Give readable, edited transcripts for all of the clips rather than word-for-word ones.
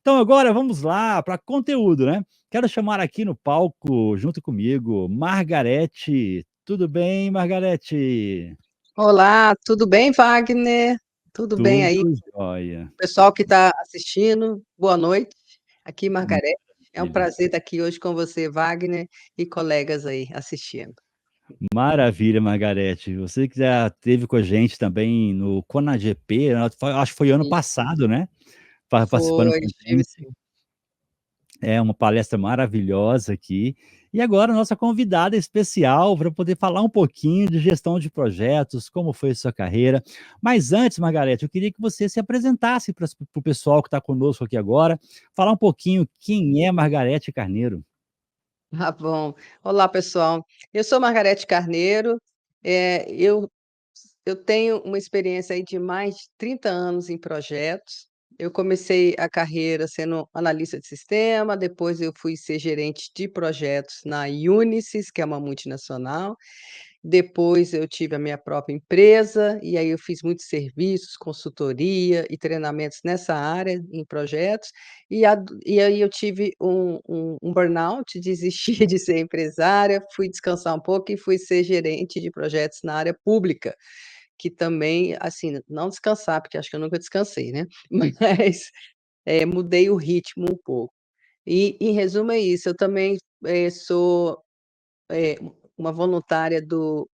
Então agora vamos lá para conteúdo, né. Quero chamar aqui no palco, junto comigo, Margarete. Tudo bem, Margarete? Olá, tudo bem, Wagner? Tudo bem aí? Tudo jóia. Pessoal que está assistindo, boa noite. Aqui, Margarete. É um Maravilha. prazer estar aqui hoje com você, Wagner, e colegas aí assistindo. Maravilha, Margarete. Você que já esteve com a gente também no CONAGP, acho que foi ano Sim. passado, né, participando Foi, com a estive gente. sim. É uma palestra maravilhosa aqui. E agora nossa convidada especial para poder falar um pouquinho de gestão de projetos, como foi a sua carreira. Mas antes, Margarete, eu queria que você se apresentasse para o pessoal que está conosco aqui agora, falar um pouquinho quem é Margarete Carneiro. Ah, bom. Olá, pessoal. Eu sou Margarete Carneiro. Eu tenho uma experiência aí de mais de 30 anos em projetos. Eu comecei a carreira sendo analista de sistema, depois eu fui ser gerente de projetos na Unisys, que é uma multinacional. Depois eu tive a minha própria empresa, e aí eu fiz muitos serviços, consultoria e treinamentos nessa área, em projetos, e aí eu tive um burnout, desisti de ser empresária, fui descansar um pouco e fui ser gerente de projetos na área pública, que também, assim, não descansar, porque acho que eu nunca descansei, né, mas, mudei o ritmo um pouco. E, em resumo, é isso. Eu também, sou é, uma voluntária do,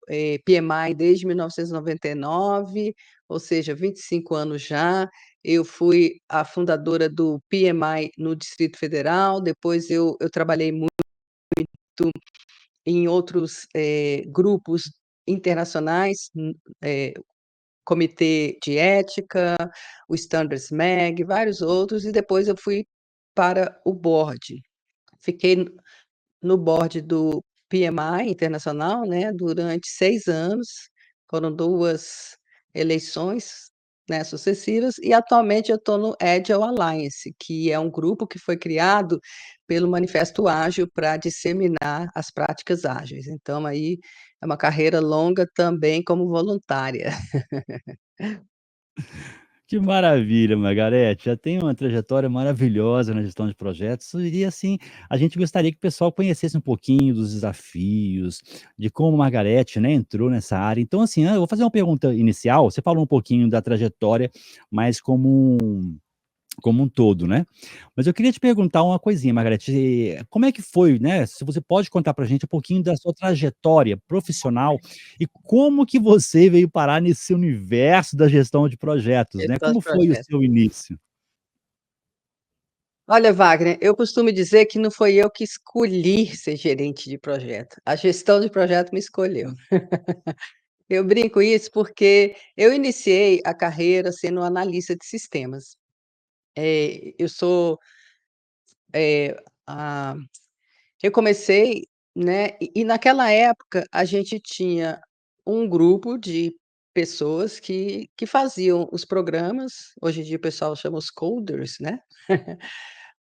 PMI desde 1999, ou seja, 25 anos já. Eu fui a fundadora do PMI no Distrito Federal, depois eu trabalhei muito em outros, grupos internacionais, Comitê de Ética, o Standards Mag, vários outros, e depois eu fui para o board. Fiquei no board do PMI internacional, né, durante 6 anos, foram 2 eleições, né, sucessivas, e atualmente eu estou no Agile Alliance, que é um grupo que foi criado pelo Manifesto Ágil para disseminar as práticas ágeis. Então aí é uma carreira longa também como voluntária. Que maravilha, Margarete, já tem uma trajetória maravilhosa na gestão de projetos e, assim, a gente gostaria que o pessoal conhecesse um pouquinho dos desafios, de como a Margarete, né, entrou nessa área. Então, assim, eu vou fazer uma pergunta inicial, você falou um pouquinho da trajetória, mas como um todo, né. Mas eu queria te perguntar uma coisinha, Margarete, como é que foi, né, se você pode contar pra gente um pouquinho da sua trajetória profissional e como que você veio parar nesse universo da gestão de projetos, né, Gestão de como foi o projeto. seu início? Olha, Wagner, eu costumo dizer que não foi eu que escolhi ser gerente de projeto, a gestão de projeto me escolheu. Eu brinco isso porque eu iniciei a carreira sendo analista de sistemas. Eu sou, eh, a eu comecei, né, e naquela época a gente tinha um grupo de pessoas que faziam os programas, hoje em dia o pessoal chama os coders, né.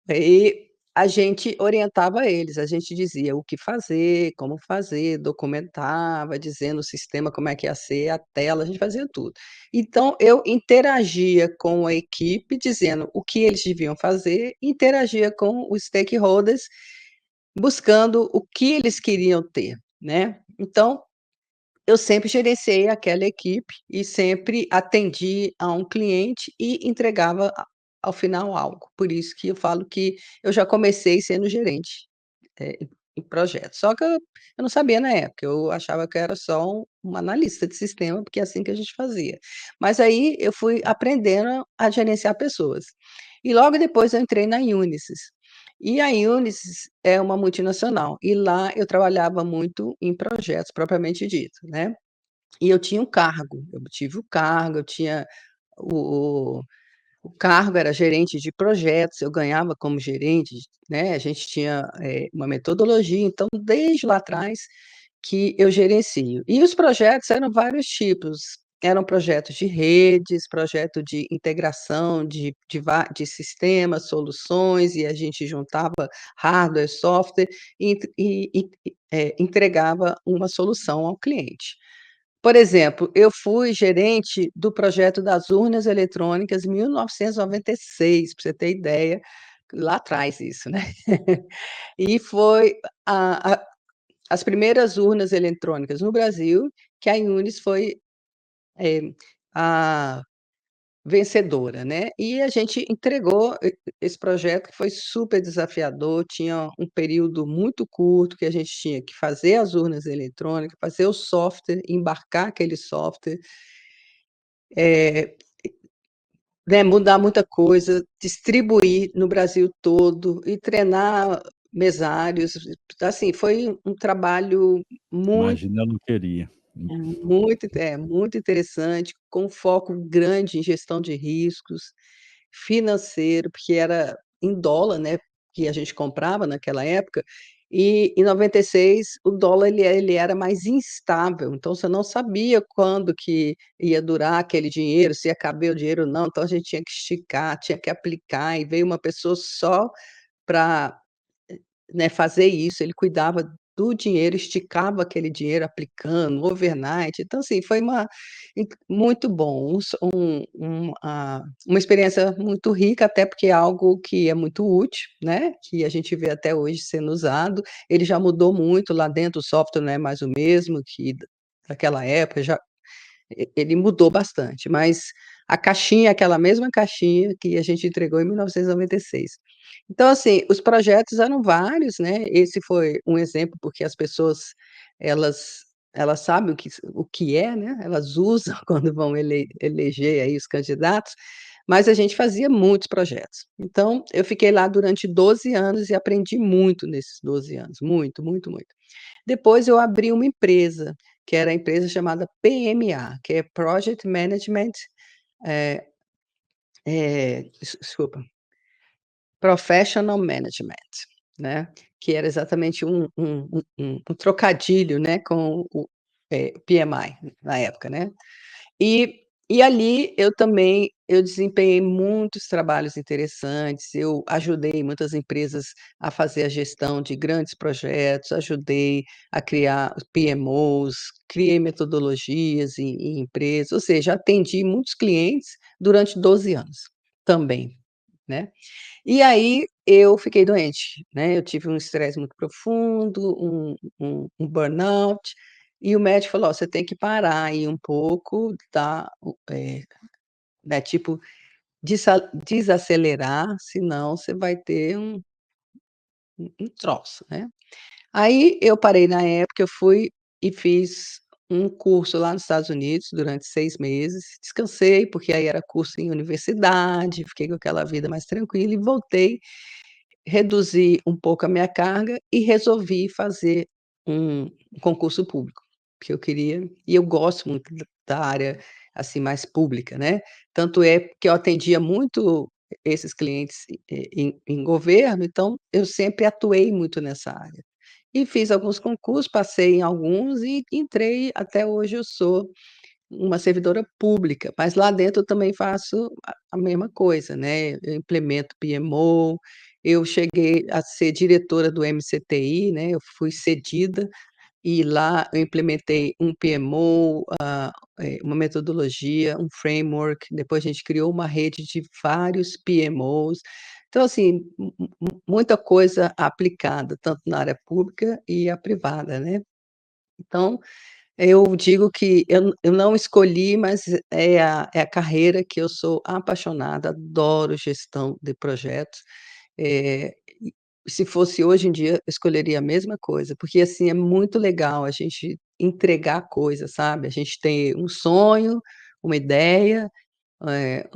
E a gente orientava eles, a gente dizia o que fazer, como fazer, documentava, dizendo o sistema como é que ia ser, a tela, a gente fazia tudo. Então eu interagia com a equipe, dizendo o que eles deviam fazer, interagia com os stakeholders, buscando o que eles queriam ter, né. Então, eu sempre gerenciei aquela equipe e sempre atendi a um cliente e entregava ao final algo. Por isso que eu falo que eu já comecei sendo gerente, em projetos. Só que eu não sabia na época, eu achava que eu era só uma analista de sistema, porque é assim que a gente fazia. Mas aí eu fui aprendendo a gerenciar pessoas. E logo depois eu entrei na Unisys. E a Unisys é uma multinacional, e lá eu trabalhava muito em projetos propriamente dito, né. E eu tinha um cargo, eu tive o cargo, eu tinha o o cargo era gerente de projetos, eu ganhava como gerente, né, a gente tinha, uma metodologia, então desde lá atrás que eu gerencio. E os projetos eram vários tipos, eram projetos de redes, projeto de integração de sistemas, soluções, e a gente juntava hardware, software e entregava uma solução ao cliente. Por exemplo, eu fui gerente do projeto das urnas eletrônicas em 1996, pra você ter ideia, lá atrás isso, né. E foi a as primeiras urnas eletrônicas no Brasil, que a Iunis foi, eh, a vencedora, né. E a gente entregou esse projeto que foi super desafiador, tinha um período muito curto que a gente tinha que fazer as urnas eletrônicas, fazer o software, embarcar aquele software, eh, né, mudar muita coisa, distribuir no Brasil todo e treinar mesários, assim, foi um trabalho muito Imagina, eu não queria. muito interessante, com foco grande em gestão de riscos, financeiro, porque era em dólar, né, que a gente comprava naquela época, e em 96 o dólar ele era mais instável, então você não sabia quando que ia durar aquele dinheiro, se ia caber o dinheiro ou não, então a gente tinha que esticar, tinha que aplicar, e veio uma pessoa só para, né, fazer isso, ele cuidava do dinheiro, esticava aquele dinheiro aplicando, overnight, então assim, foi muito bom, uma experiência muito rica, até porque é algo que é muito útil, né, que a gente vê até hoje sendo usado, ele já mudou muito lá dentro, o software não é mais o mesmo que daquela época, já ele mudou bastante, mas a caixinha é aquela mesma caixinha que a gente entregou em 1996. Então, assim, os projetos eram vários, né, esse foi um exemplo, porque as pessoas elas elas sabem o que é, né, elas usam quando vão eleger aí os candidatos, mas a gente fazia muitos projetos. Então, eu fiquei lá durante 12 anos e aprendi muito nesses 12 anos, muito, muito, muito. Depois eu abri uma empresa, que era a empresa chamada PMA, que é Project Management, eh desculpa, Professional Management, né, que era exatamente um trocadilho, né, com o, PMI na época, né. E ali eu desempenhei muitos trabalhos interessantes, eu ajudei muitas empresas a fazer a gestão de grandes projetos, ajudei a criar os PMOs, criei metodologias em empresas, ou seja, atendi muitos clientes durante 12 anos, também, né. E aí eu fiquei doente, né, eu tive um estresse muito profundo, um burnout, e o médico falou: "Ó, você tem que parar aí um pouco, tá, né, tipo, desacelerar, senão você vai ter um troço, né". Aí eu parei na época, eu fui e fiz um curso lá nos Estados Unidos durante 6 meses, descansei, porque aí era curso em universidade, fiquei com aquela vida mais tranquila e voltei. Reduzi um pouco a minha carga e resolvi fazer um concurso público, que eu queria e eu gosto muito da área, assim, mais pública, né. Tanto é que eu atendia muito esses clientes, em governo, então eu sempre atuei muito nessa área. E fiz alguns concursos, passei em alguns e entrei, até hoje eu sou uma servidora pública, mas lá dentro eu também faço a mesma coisa, né, eu implemento PMO, eu cheguei a ser diretora do MCTI, né, eu fui cedida, e lá eu implementei um PMO, uma metodologia, um framework, depois a gente criou uma rede de vários PMOs. Então assim, muita coisa aplicada, tanto na área pública e a privada, né. Então eu digo que eu não escolhi, mas é a carreira que eu sou apaixonada, adoro gestão de projetos, e se fosse hoje em dia, eu escolheria a mesma coisa, porque, assim, é muito legal a gente entregar coisas, sabe, a gente tem um sonho, uma ideia,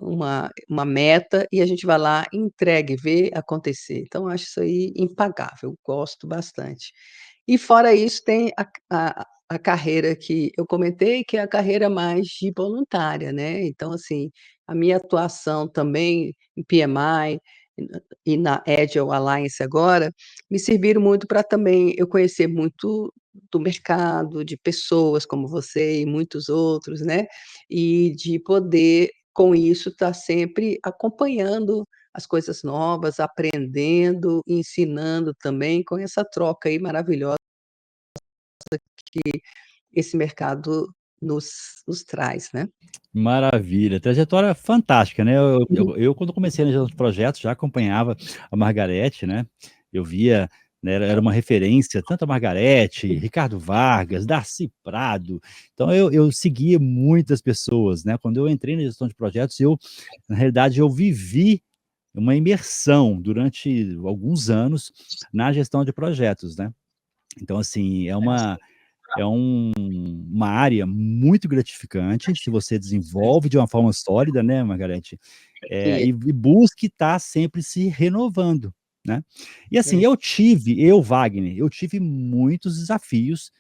uma meta, e a gente vai lá e entrega e vê acontecer. Então eu acho isso aí impagável, gosto bastante. E fora isso tem a carreira que eu comentei, que é a carreira mais de voluntária, né, então assim, a minha atuação também em PMI e na Agile Alliance agora, me serviram muito para também eu conhecer muito do mercado, de pessoas como você e muitos outros, né, e de poder, com isso, estar sempre acompanhando as coisas novas, aprendendo, ensinando também, com essa troca aí maravilhosa que esse mercado nos traz, né. Maravilha, trajetória fantástica, né. Eu Uhum. eu eu quando comecei na gestão de projetos já acompanhava a Margarete, né, eu via, né, era uma referência, tanto a Margarete, Ricardo Vargas, Darcy Prado, então eu seguia muitas pessoas, né. Quando eu entrei na gestão de projetos, na realidade, eu vivi uma imersão durante alguns anos na gestão de projetos, né. Então, assim, uma área muito gratificante, se você desenvolve de uma forma sólida, né, Margarete, E e busque estar sempre se renovando, né. E assim, é. Wagner, eu tive muitos desafios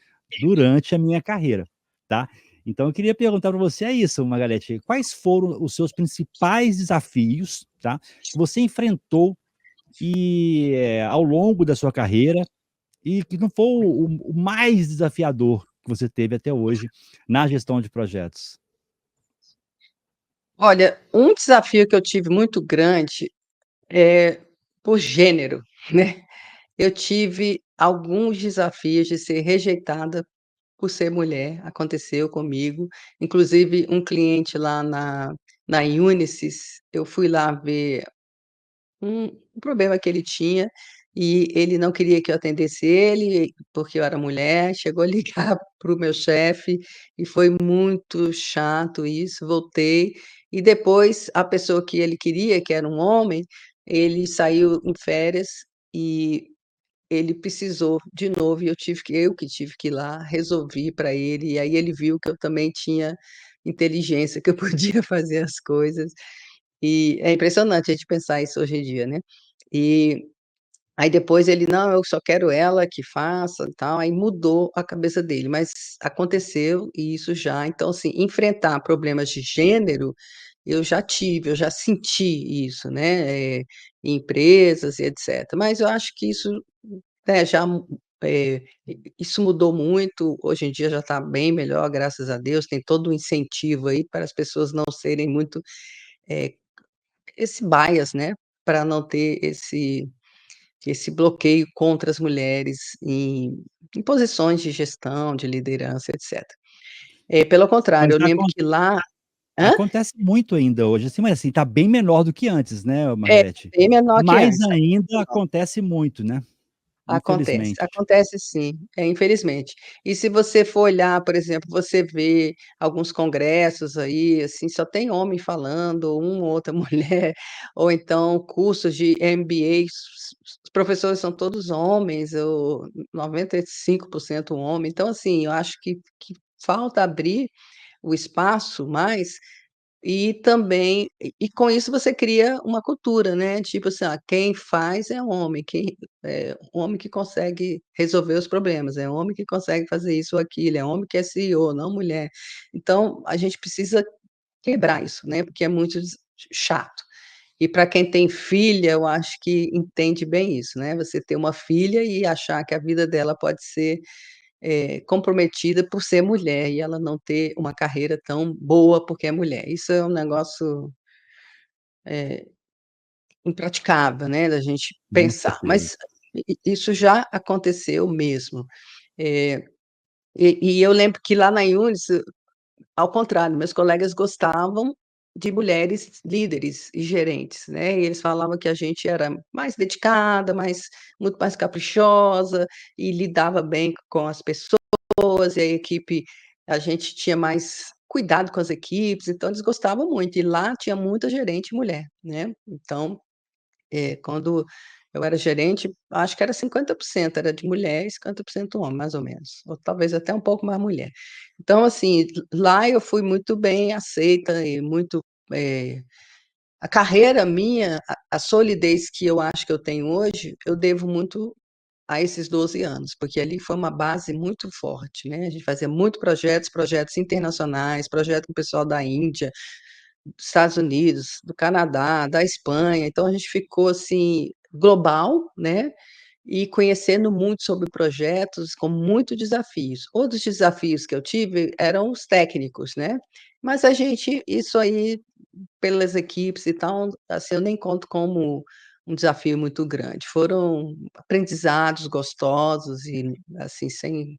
durante a minha carreira, tá. Então eu queria perguntar para você é isso, Margarete, quais foram os seus principais desafios, tá, que você enfrentou ao longo da sua carreira e que não foi o mais desafiador que você teve até hoje na gestão de projetos? Olha, um desafio que eu tive muito grande é por gênero, né. Eu tive alguns desafios de ser rejeitada por ser mulher, aconteceu comigo. Inclusive um cliente lá na Unisys, eu fui lá ver um problema que ele tinha, e ele não queria que eu atendesse ele, porque eu era mulher, chegou a ligar para o meu chefe, e foi muito chato isso, voltei, e depois a pessoa que ele queria, que era um homem, ele saiu em férias, e ele precisou de novo, e eu que tive que ir lá, resolvi para ele, e aí ele viu que eu também tinha inteligência, que eu podia fazer as coisas, e é impressionante a gente pensar isso hoje em dia, né. E aí depois ele: "Não, eu só quero ela que faça e tal", aí mudou a cabeça dele, mas aconteceu isso já, então assim, enfrentar problemas de gênero, eu já tive, eu já senti isso, né, em empresas e etcétera. Mas eu acho que isso, né, isso mudou muito, hoje em dia já está bem melhor, graças a Deus, tem todo um incentivo aí para as pessoas não serem muito, eh, esse bias, né, para não ter esse bloqueio contra as mulheres em posições de gestão, de liderança, etcétera. Pelo contrário, Mas eu lembro que lá hã? acontece muito ainda hoje, assim, mas assim, tá bem menor do que antes, né, É, Margarete? bem menor que Mas antes, tá bem ainda menor. acontece muito, né, Acontece, infelizmente. acontece sim, infelizmente. E se você for olhar, por exemplo, você vê alguns congressos aí, assim, só tem homem falando, uma ou outra mulher, ou então cursos de MBA, os professores são todos homens, ou 95% homem. Então, assim, eu acho que falta abrir o espaço mais e também com isso você cria uma cultura, né, tipo assim: "Ah, quem faz é homem, quem é homem que consegue resolver os problemas, é homem que consegue fazer isso ou aquilo, é homem que é CEO, não mulher". Então, a gente precisa quebrar isso, né, porque é muito chato. E para quem tem filha, eu acho que entende bem isso, né, você ter uma filha e achar que a vida dela pode ser comprometida por ser mulher e ela não ter uma carreira tão boa porque é mulher. Isso é um negócio, eh, impraticável, né, da gente Com pensar, certeza. mas isso já aconteceu mesmo. Eh, e eu lembro que lá na Unis, ao contrário, meus colegas gostavam de mulheres líderes e gerentes, né, e eles falavam que a gente era mais dedicada, muito mais caprichosa e lidava bem com as pessoas, e a equipe a gente tinha mais cuidado com as equipes, então eles gostavam muito, e lá tinha muita gerente mulher, né, então, quando eu era gerente, acho que era 50% era de mulher e 50% homem, mais ou menos, ou talvez até um pouco mais mulher. Então assim, lá eu fui muito bem aceita e muito, a carreira minha, a solidez que eu acho que eu tenho hoje, eu devo muito a esses 12 anos, porque ali foi uma base muito forte, né, a gente fazia muito projetos internacionais, projeto com o pessoal da Índia, dos Estados Unidos, do Canadá, da Espanha, então a gente ficou, assim, global, né, e conhecendo muito sobre projetos com muitos desafios. Outros desafios que eu tive eram os técnicos, né, mas a gente isso aí pelas equipes e tal, assim, eu nem conto como um desafio muito grande. Foram aprendizados gostosos e, assim, sem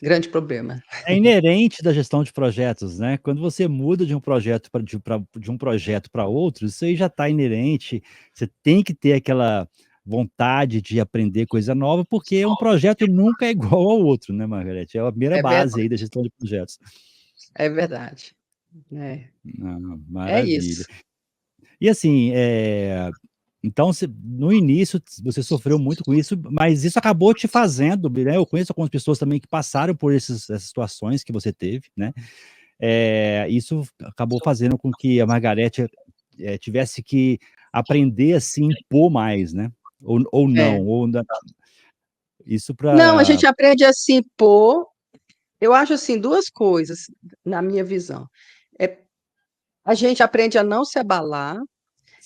grande problema. É inerente da gestão de projetos, né, quando você muda de um projeto de um projeto para outro, isso aí já está inerente, você tem que ter aquela vontade de aprender coisa nova, porque um projeto nunca é igual ao outro, né, Margarete, é a primeira É base aí verdade, da gestão de projetos. é verdade. É, Ah, é maravilha. isso. E assim, então você no início você sofreu muito com isso, mas isso acabou te fazendo, né, eu conheço algumas pessoas também que passaram por essas situações que você teve, né, isso acabou fazendo com que a Margarete, tivesse que aprender a se impor mais, né, ou É. não, ou na isso Não, a para gente aprende a se impor, eu acho assim, 2 coisas, na minha visão. É, a gente aprende a não se abalar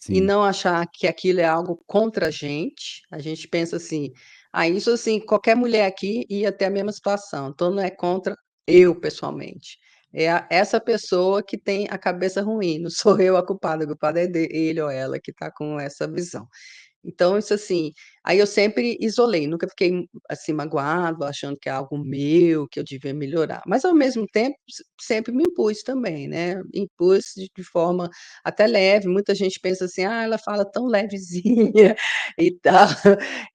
e sim, não achar que aquilo é algo contra a gente pensa assim: "Ah, isso assim, qualquer mulher aqui ia ter a mesma situação, então não é contra eu pessoalmente, é essa pessoa que tem a cabeça ruim, não sou eu a culpada é ele ou ela que está com essa visão". Então isso assim, aí eu sempre isolei, nunca fiquei, assim, magoado, achando que é algo meu, que eu devia melhorar, mas ao mesmo tempo sempre me impus também, né, impus de forma até leve, muita gente pensa assim: "Ah, ela fala tão levezinha e tal,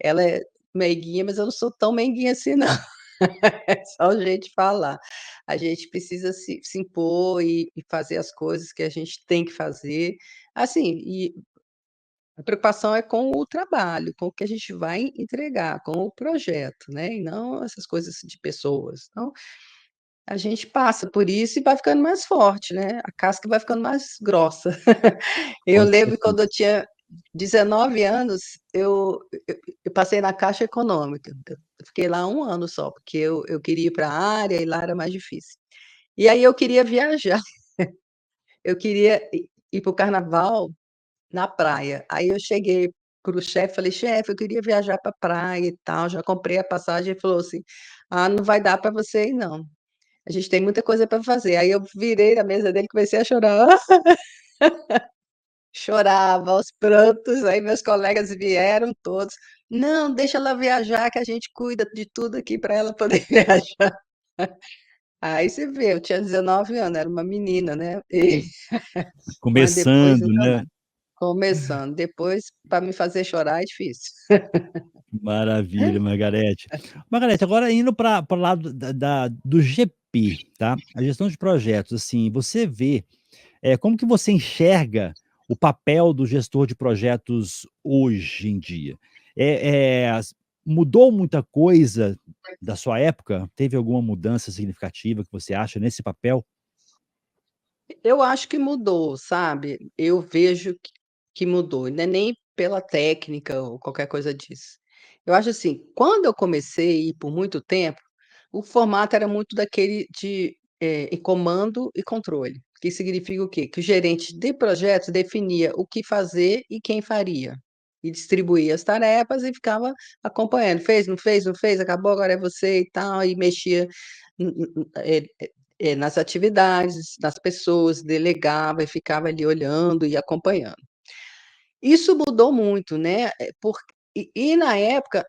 ela é meiguinha", mas eu não sou tão meiguinha assim não, é só o jeito de falar. A gente precisa se impor e fazer as coisas que a gente tem que fazer, assim, e a preocupação é com o trabalho, com o que a gente vai entregar, com o projeto, né, e não essas coisas de pessoas. Então, a gente passa por isso e vai ficando mais forte, né, a casca vai ficando mais grossa. Eu com lembro quando certeza. eu tinha 19 anos, eu passei na Caixa Econômica, eu fiquei lá 1 ano só, porque eu queria ir para a área e lá era mais difícil. E aí eu queria viajar, eu queria ir para o carnaval na praia. Aí eu cheguei para o chefe, falei: "Chefe, eu queria viajar pra praia e tal, já comprei a passagem". Ele falou assim: "Ah, não vai dar para você ir não, a gente tem muita coisa para fazer". Aí eu virei na mesa dele e comecei a chorar. Chorava aos prantos, aí meus colegas vieram todos: "Não, deixa ela viajar que a gente cuida de tudo aqui para ela poder viajar". Aí você vê, eu tinha 19 anos, era uma menina, né, mas depois Começando, nunca né. mais. Começando, depois para me fazer chorar é difícil. Maravilha, Margarete. Margarete, agora indo para o lado do GP, tá, a gestão de projetos, assim, você vê, como que você enxerga o papel do gestor de projetos hoje em dia? As mudou muita coisa da sua época? Teve alguma mudança significativa que você acha nesse papel? Eu acho que mudou, sabe, eu vejo que mudou, não é nem pela técnica ou qualquer coisa disso. Eu acho assim, quando eu comecei e por muito tempo, o formato era muito daquele de, em comando e controle, que significa o quê? Que o gerente de projetos definia o que fazer e quem faria, e distribuía as tarefas e ficava acompanhando, fez, não fez, não fez, acabou, agora é você e tal, e mexia nas atividades, nas pessoas, delegava e ficava ali olhando e acompanhando. Isso mudou muito, né, e na época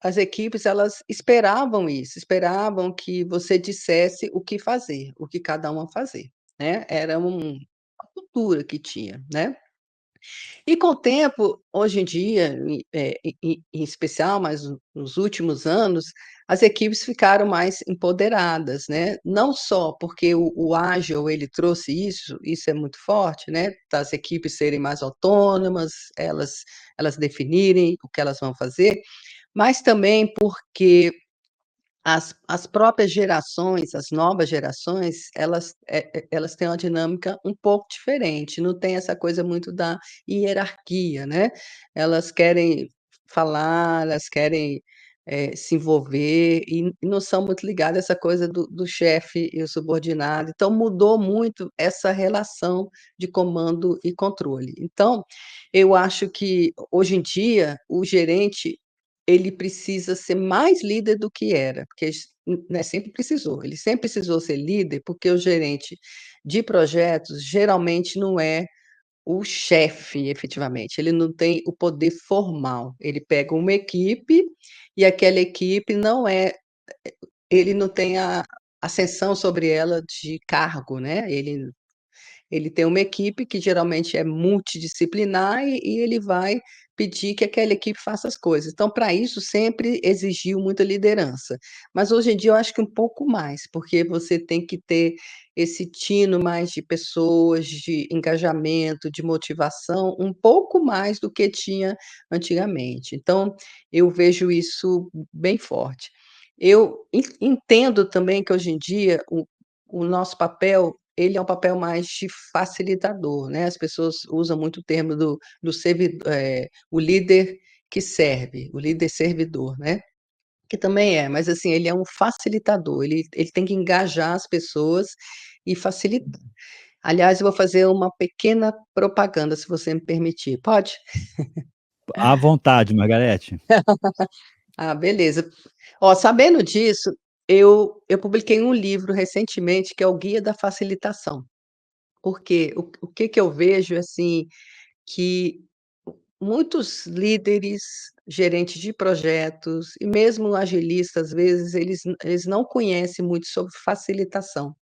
as equipes elas esperavam isso, esperavam que você dissesse o que fazer, o que cada um a fazer, né, era uma cultura que tinha, né. E com o tempo, hoje em dia, em especial, mas nos últimos anos, as equipes ficaram mais empoderadas, né, não só porque o ágil ele trouxe isso é muito forte, né, das equipes serem mais autônomas, elas definirem o que elas vão fazer, mas também porque as próprias gerações, as novas gerações, elas têm uma dinâmica um pouco diferente, não tem essa coisa muito da hierarquia, né. Elas querem falar, elas querem, se envolver e não são muito ligadas a essa coisa do chefe e o subordinado, então mudou muito essa relação de comando e controle. Então, eu acho que hoje em dia o gerente ele precisa ser mais líder do que era, porque né, sempre precisou, ele sempre precisou ser líder, porque o gerente de projetos geralmente não é o chefe efetivamente, ele não tem o poder formal, ele pega uma equipe, e aquela equipe não é ele não tem a ascensão sobre ela de cargo, né, ele tem uma equipe que geralmente é multidisciplinar e ele vai pedir que aquela equipe faça as coisas. Então, para isso, sempre exigiu muita liderança. Mas hoje em dia eu acho que um pouco mais, porque você tem que ter esse tino mais de pessoas, de engajamento, de motivação, um pouco mais do que tinha antigamente. Então, eu vejo isso bem forte. Eu entendo também que hoje em dia o nosso papel ele é um papel mais de facilitador, né, as pessoas usam muito o termo do o líder que serve, o líder servidor, né, que também é, mas assim, ele é um facilitador, ele tem que engajar as pessoas e facilitar. Aliás, eu vou fazer uma pequena propaganda, se você me permitir, pode? À vontade, Margarete. Ah, beleza. Ó, sabendo disso, eu publiquei um livro recentemente que é o Guia da Facilitação. Porque o que que eu vejo, assim, que muitos líderes, gerentes de projetos e mesmo agilistas, às vezes, eles não conhecem muito sobre facilitação.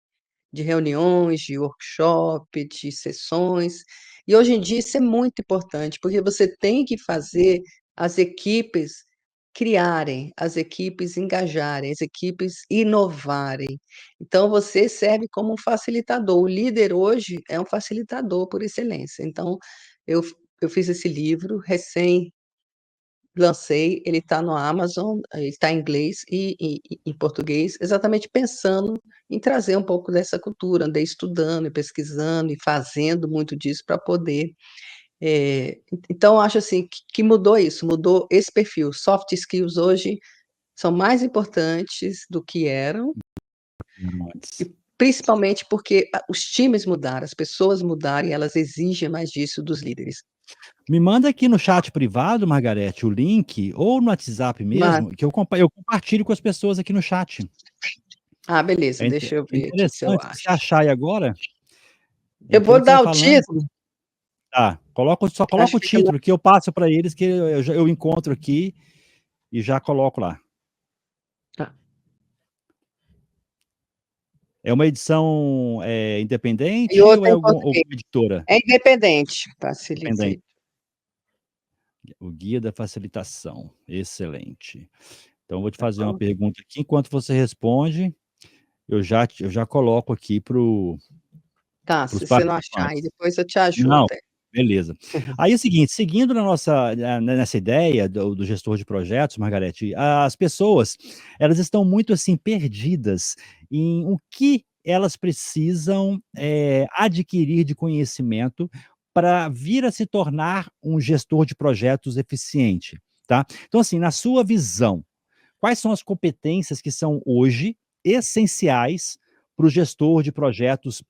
De reuniões, de workshop, de sessões. E hoje em dia isso é muito importante, porque você tem que fazer as equipes criarem, as equipes engajarem, as equipes inovarem. Então você serve como um facilitador. O líder hoje é um facilitador por excelência. Então eu eu fiz esse livro recém lancei, ele está no Amazon, ele está em inglês e em português, exatamente pensando em trazer um pouco dessa cultura. Andei estudando e pesquisando e fazendo muito disso para poder, então acho assim que mudou isso, mudou esse perfil. Soft skills hoje são mais importantes do que eram, Antes. e principalmente porque os times mudaram, as pessoas mudaram e elas exigem mais disso dos líderes. Me manda aqui no chat privado, Margarete, o link, ou no WhatsApp Mas mesmo, que eu compartilho com as pessoas aqui no chat. beleza, deixa eu É ver aqui se eu interessante, se você acho. achar aí agora, Eu vou enquanto você vai dar o falando, título. tá, só coloca Acho o que fica mais título que eu passo para eles, que eu encontro aqui e já coloco lá. tá. É uma edição, E independente ou outra é em português. alguma editora É independente, facilitei. independente? O Guia da Facilitação, excelente. Então eu vou te Tá fazer uma bom? pergunta aqui, enquanto você responde, eu já coloco aqui Tá, para os se você não achar aí participantes. depois eu te ajudo, Não, beleza. Aí é o seguinte, seguindo nessa ideia do gestor de projetos, Margarete, as pessoas, elas estão muito, assim, perdidas em o que elas precisam, adquirir de conhecimento para vir a se tornar um gestor de projetos eficiente, tá. Então, assim, na sua visão, quais são as competências que são hoje essenciais para o gestor de projetos,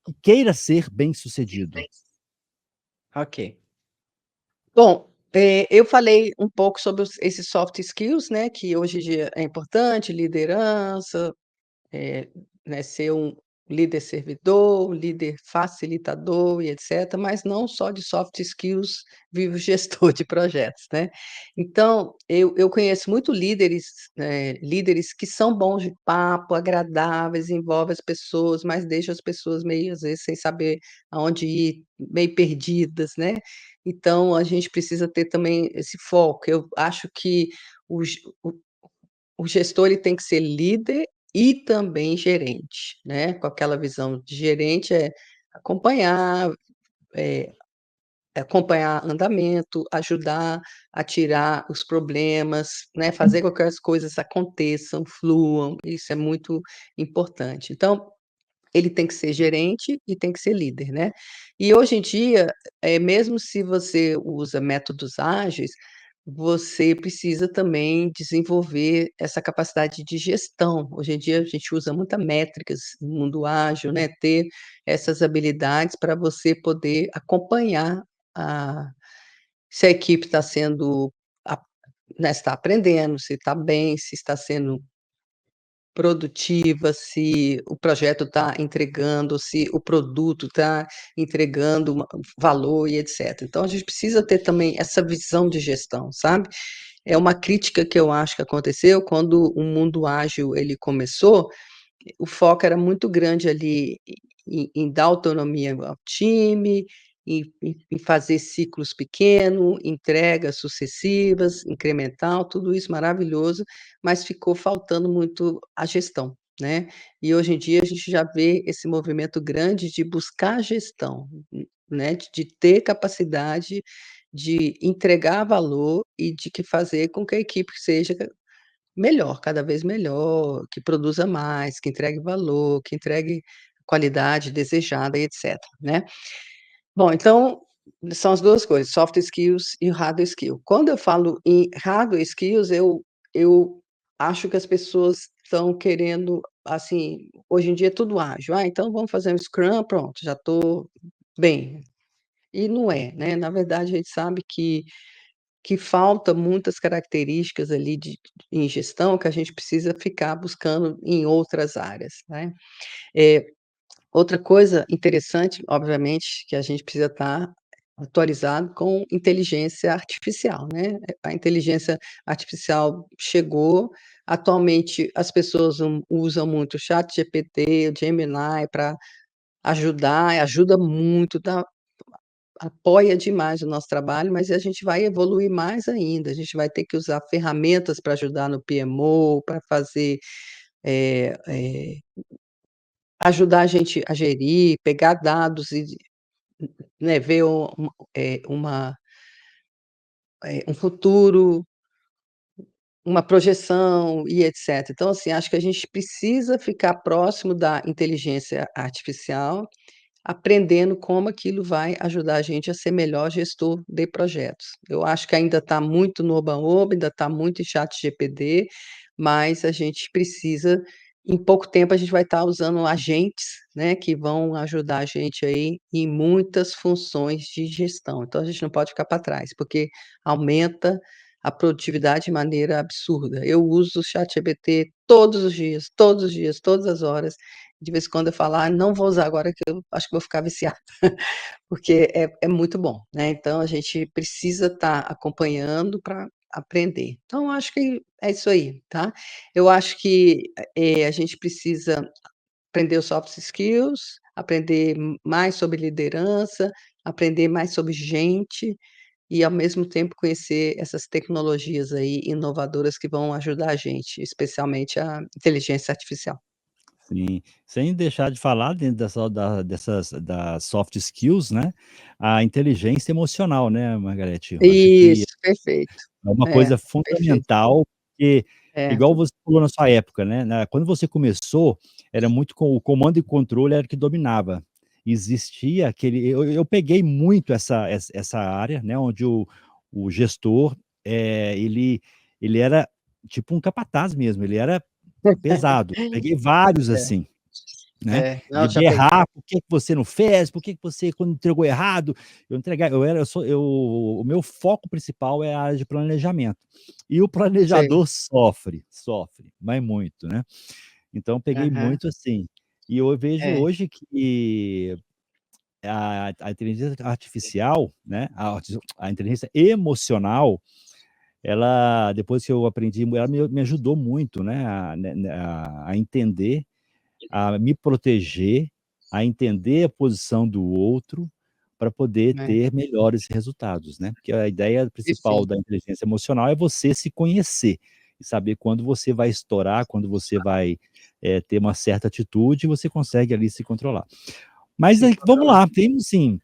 que queira ser bem-sucedido? Ok. Bom, eu falei um pouco sobre esses soft skills, né, que hoje em dia é importante, liderança, eh, né, ser um líder servidor, um líder facilitador e etcétera, mas não só de soft skills vive o gestor de projetos, né. Então, eu conheço muito líderes que são bons de papo, agradáveis, envolvem as pessoas, mas deixam as pessoas meio, às vezes, sem saber aonde ir, meio perdidas, né. Então a gente precisa ter também esse foco. Eu acho que o ge o gestor ele tem que ser líder e também gerente, né, com aquela visão de gerente acompanhar, eh, acompanhar andamento, ajudar a tirar os problemas, né, fazer com que as coisas aconteçam, fluam, isso é muito importante. Então, ele tem que ser gerente e tem que ser líder, né. E hoje em dia, mesmo se você usa métodos ágeis, você precisa também desenvolver essa capacidade de gestão. Hoje em dia a gente usa muita métricas no mundo ágil, né, ter essas habilidades para você poder acompanhar a se a equipe está sendo a né, se está aprendendo, se está bem, se está sendo produtiva, se o projeto está entregando, se o produto está entregando valor e etc. Então, a gente precisa ter também essa visão de gestão, sabe? É uma crítica que eu acho que aconteceu quando o mundo ágil ele começou, o foco era muito grande ali em dar autonomia ao time, em fazer ciclos pequeno, entregas sucessivas, incremental, tudo isso maravilhoso, mas ficou faltando muito a gestão, né. E hoje em dia a gente já vê esse movimento grande de buscar gestão, né, de ter capacidade de entregar valor e de que fazer com que a equipe seja melhor, cada vez melhor, que produza mais, que entregue valor, que entregue qualidade desejada e etcétera, né. Bom, então, são as 2 coisas, soft skills e hard skill. Quando eu falo em hard skills, eu acho que as pessoas estão querendo, assim, hoje em dia é tudo ágil, "Ah, então vamos fazer um scrum, pronto, já estou bem". E não é, né, na verdade a gente sabe que falta muitas características ali em gestão que a gente precisa ficar buscando em outras áreas, né. Eh, Outra coisa interessante, obviamente, que a gente precisa estar atualizado com inteligência artificial, né. A inteligência artificial chegou, atualmente as pessoas usam muito o ChatGPT, o Gemini para ajudar, ajuda muito, apoia demais o nosso trabalho, mas a gente vai evoluir mais ainda, a gente vai ter que usar ferramentas para ajudar no PMO, para fazer, ajudar a gente a gerir, pegar dados e, né, ver um futuro, uma projeção e etcétera. Então, assim, acho que a gente precisa ficar próximo da inteligência artificial, aprendendo como aquilo vai ajudar a gente a ser melhor gestor de projetos. Eu acho que ainda está muito no oba-oba, ainda está muito em ChatGPT, mas a gente precisa em pouco tempo a gente vai estar usando agentes, né, que vão ajudar a gente aí em muitas funções de gestão. Então a gente não pode ficar para trás, porque aumenta a produtividade de maneira absurda. Eu uso o ChatGPT todos os dias, todas as horas. De vez em quando eu falo: "Ah, não vou usar agora que eu acho que vou ficar viciada", porque é muito bom, né, então a gente precisa estar acompanhando para aprender. Então eu acho que é isso aí, tá. Eu acho que, a gente precisa aprender os soft skills, aprender mais sobre liderança, aprender mais sobre gente e, ao mesmo tempo, conhecer essas tecnologias aí inovadoras que vão ajudar a gente, especialmente a inteligência artificial. Sim, sem deixar de falar dentro dessas das soft skills, né, a inteligência emocional, né, Margarete, eu acho que Isso, perfeito. é uma É, coisa perfeito. fundamental, porque É. igual você falou na sua época, né, quando você começou, era muito com o comando e controle era que dominava. Existia aquele eu peguei muito essa área, né, onde o gestor, ele era tipo um capataz mesmo, ele era pesado. Peguei vários assim. Né, É, de não, já peguei. berrar: "Por que que você não fez? Por que que você quando entregou errado?" Eu sou eu o meu foco principal é a área de planejamento. E o Sei. planejador sofre, mas muito, né. Então peguei Aham. muito assim. E eu vejo É. hoje que a inteligência artificial, né, a inteligência emocional, ela depois que eu aprendi, ela me ajudou muito, né, a entender, a me proteger, a entender a posição do outro, para poder É. ter melhores resultados, né. Porque a ideia principal Perfeito. da inteligência emocional é você se conhecer, e saber quando você vai estourar, quando você vai, ter uma certa atitude e você consegue ali se controlar. Mas Se aí vamos controlar. lá, temos sim,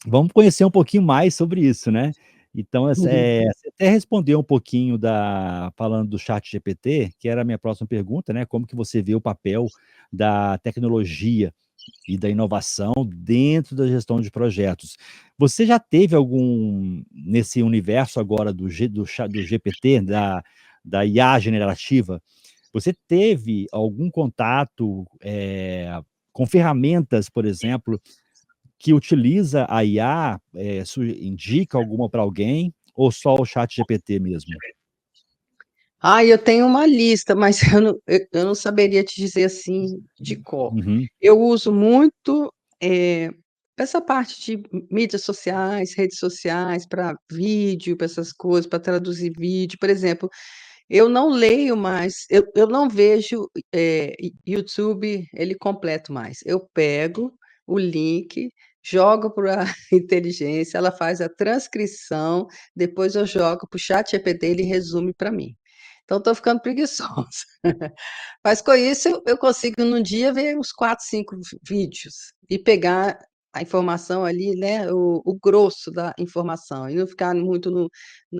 vamos conhecer um pouquinho mais sobre isso, né. Então, Uhum. você até respondeu um pouquinho falando do ChatGPT, que era a minha próxima pergunta, né, como que você vê o papel da tecnologia e da inovação dentro da gestão de projetos. Você já teve algum nesse universo agora do GPT, da IA generativa, você teve algum contato, com ferramentas, por exemplo, que utiliza a IA, indica alguma para alguém, ou só o ChatGPT mesmo? Eu tenho uma lista, mas eu não saberia te dizer, assim, de cor. Uhum. Eu uso muito, eh, essa parte de mídias sociais, redes sociais, para vídeo, para essas coisas, para traduzir vídeo. Por exemplo, eu não leio mais, eu não vejo, YouTube, ele completo mais. Eu pego o link, jogo para a inteligência, ela faz a transcrição, depois eu jogo para o ChatGPT, ele resume para mim. Então estou ficando preguiçosa. Mas com isso eu consigo num dia ver uns 4, 5 vídeos e pegar a informação ali, né, o grosso da informação, e não ficar muito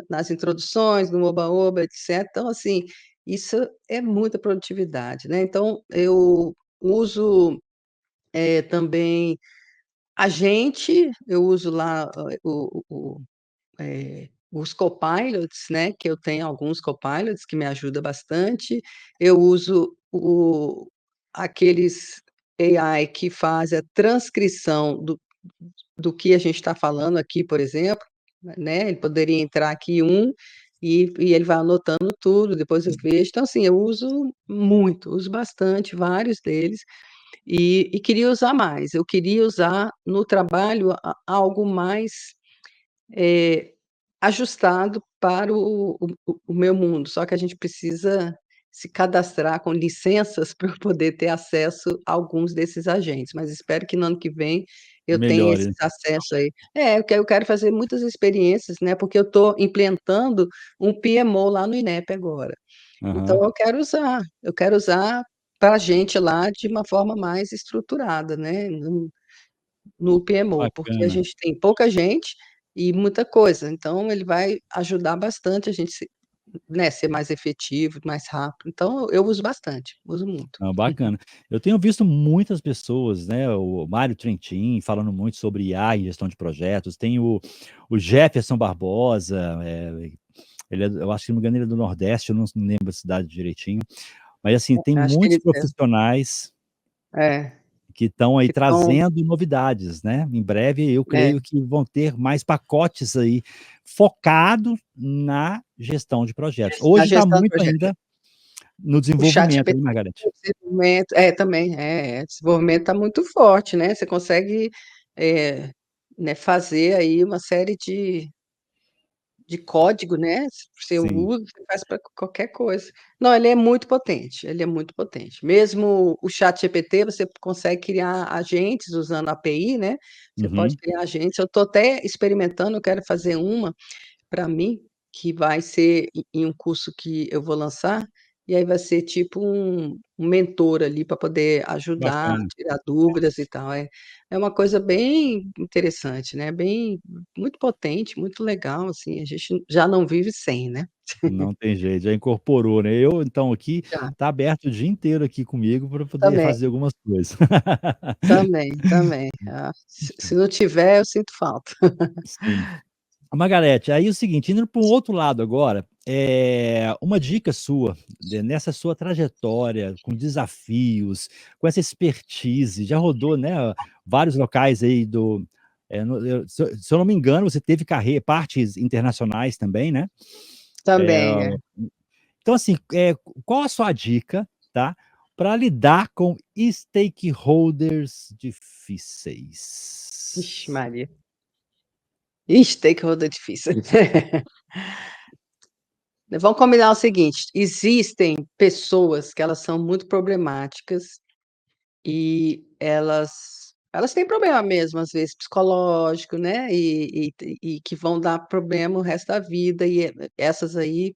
nas introduções, no oba-oba, etc. Então, assim, isso é muita produtividade, né. Então eu uso, também eu uso lá, os copilots, né, que eu tenho alguns copilots que me ajuda bastante. Eu uso aqueles AI que faz a transcrição do que a gente está falando aqui, por exemplo, né, ele poderia entrar aqui e ele vai anotando tudo, depois eu vejo. Então, assim, eu uso muito, uso bastante, vários deles, e queria usar mais. Eu queria usar no trabalho algo mais, eh, ajustado para o meu mundo, só que a gente precisa se cadastrar com licenças para eu poder ter acesso a alguns desses agentes, mas espero que no ano que vem eu tenha Melhore, esses né. acessos aí. Porque eu quero fazer muitas experiências, né, porque eu estou implantando um PMO lá no INEP agora. Aham. Então eu quero usar para a gente lá de uma forma mais estruturada, né, no PMO, porque a Bacana. gente tem pouca gente e muita coisa, então ele vai ajudar bastante a gente ser mais efetivo, mais rápido. Então eu uso bastante, uso muito. Não, bacana. Eu tenho visto muitas pessoas, né, o Mário Trentin falando muito sobre IA em gestão de projetos, tem o Jefferson Barbosa, ele eu acho que, se não me engano, ele é do Nordeste, eu não lembro a cidade direitinho, mas, assim, tem Acho que muitos ele profissionais é, que estão aí que estão trazendo novidades, né. Em breve eu é, creio que vão ter mais pacotes aí, focado na gestão de projetos. na Hoje está gestão do muito projeto. ainda no O desenvolvimento, ChatGPT, né, Margarete? o desenvolvimento também, desenvolvimento está muito forte, né, você consegue, eh, né, fazer aí uma série de código, né, você Sim. usa, você faz para qualquer coisa. Não, ele é muito potente, ele é muito potente. Mesmo o ChatGPT, você consegue criar agentes usando a API, né, você pode Uhum. criar agentes. Eu estou até experimentando, eu quero fazer uma para mim, que vai ser em um curso que eu vou lançar, e aí vai ser tipo um mentor ali para poder ajudar, Bacana. tirar dúvidas e tal. É uma coisa bem interessante, né, bem muito potente, muito legal, assim, a gente já não vive sem, né. Não tem jeito, já incorporou, né. Eu, então, aqui, Já, tá aberto o dia inteiro aqui comigo para poder também, fazer algumas coisas. também, também. Se não tiver, eu sinto falta. Sim. Margarete, aí é o seguinte, indo para um outro lado agora, uma dica sua, nessa sua trajetória, com desafios, com essa expertise, já rodou, né, vários locais aí do no eu se eu não me engano, você teve partes internacionais também, né? Eh, Também, é. então assim, qual a sua dica, tá, para lidar com stakeholders Ixi difíceis? Maria. Ixi, stakeholder é difícil. Vamos combinar o seguinte: existem pessoas que elas são muito problemáticas e elas têm problema mesmo, às vezes psicológico, né, e que vão dar problema o resto da vida, essas aí,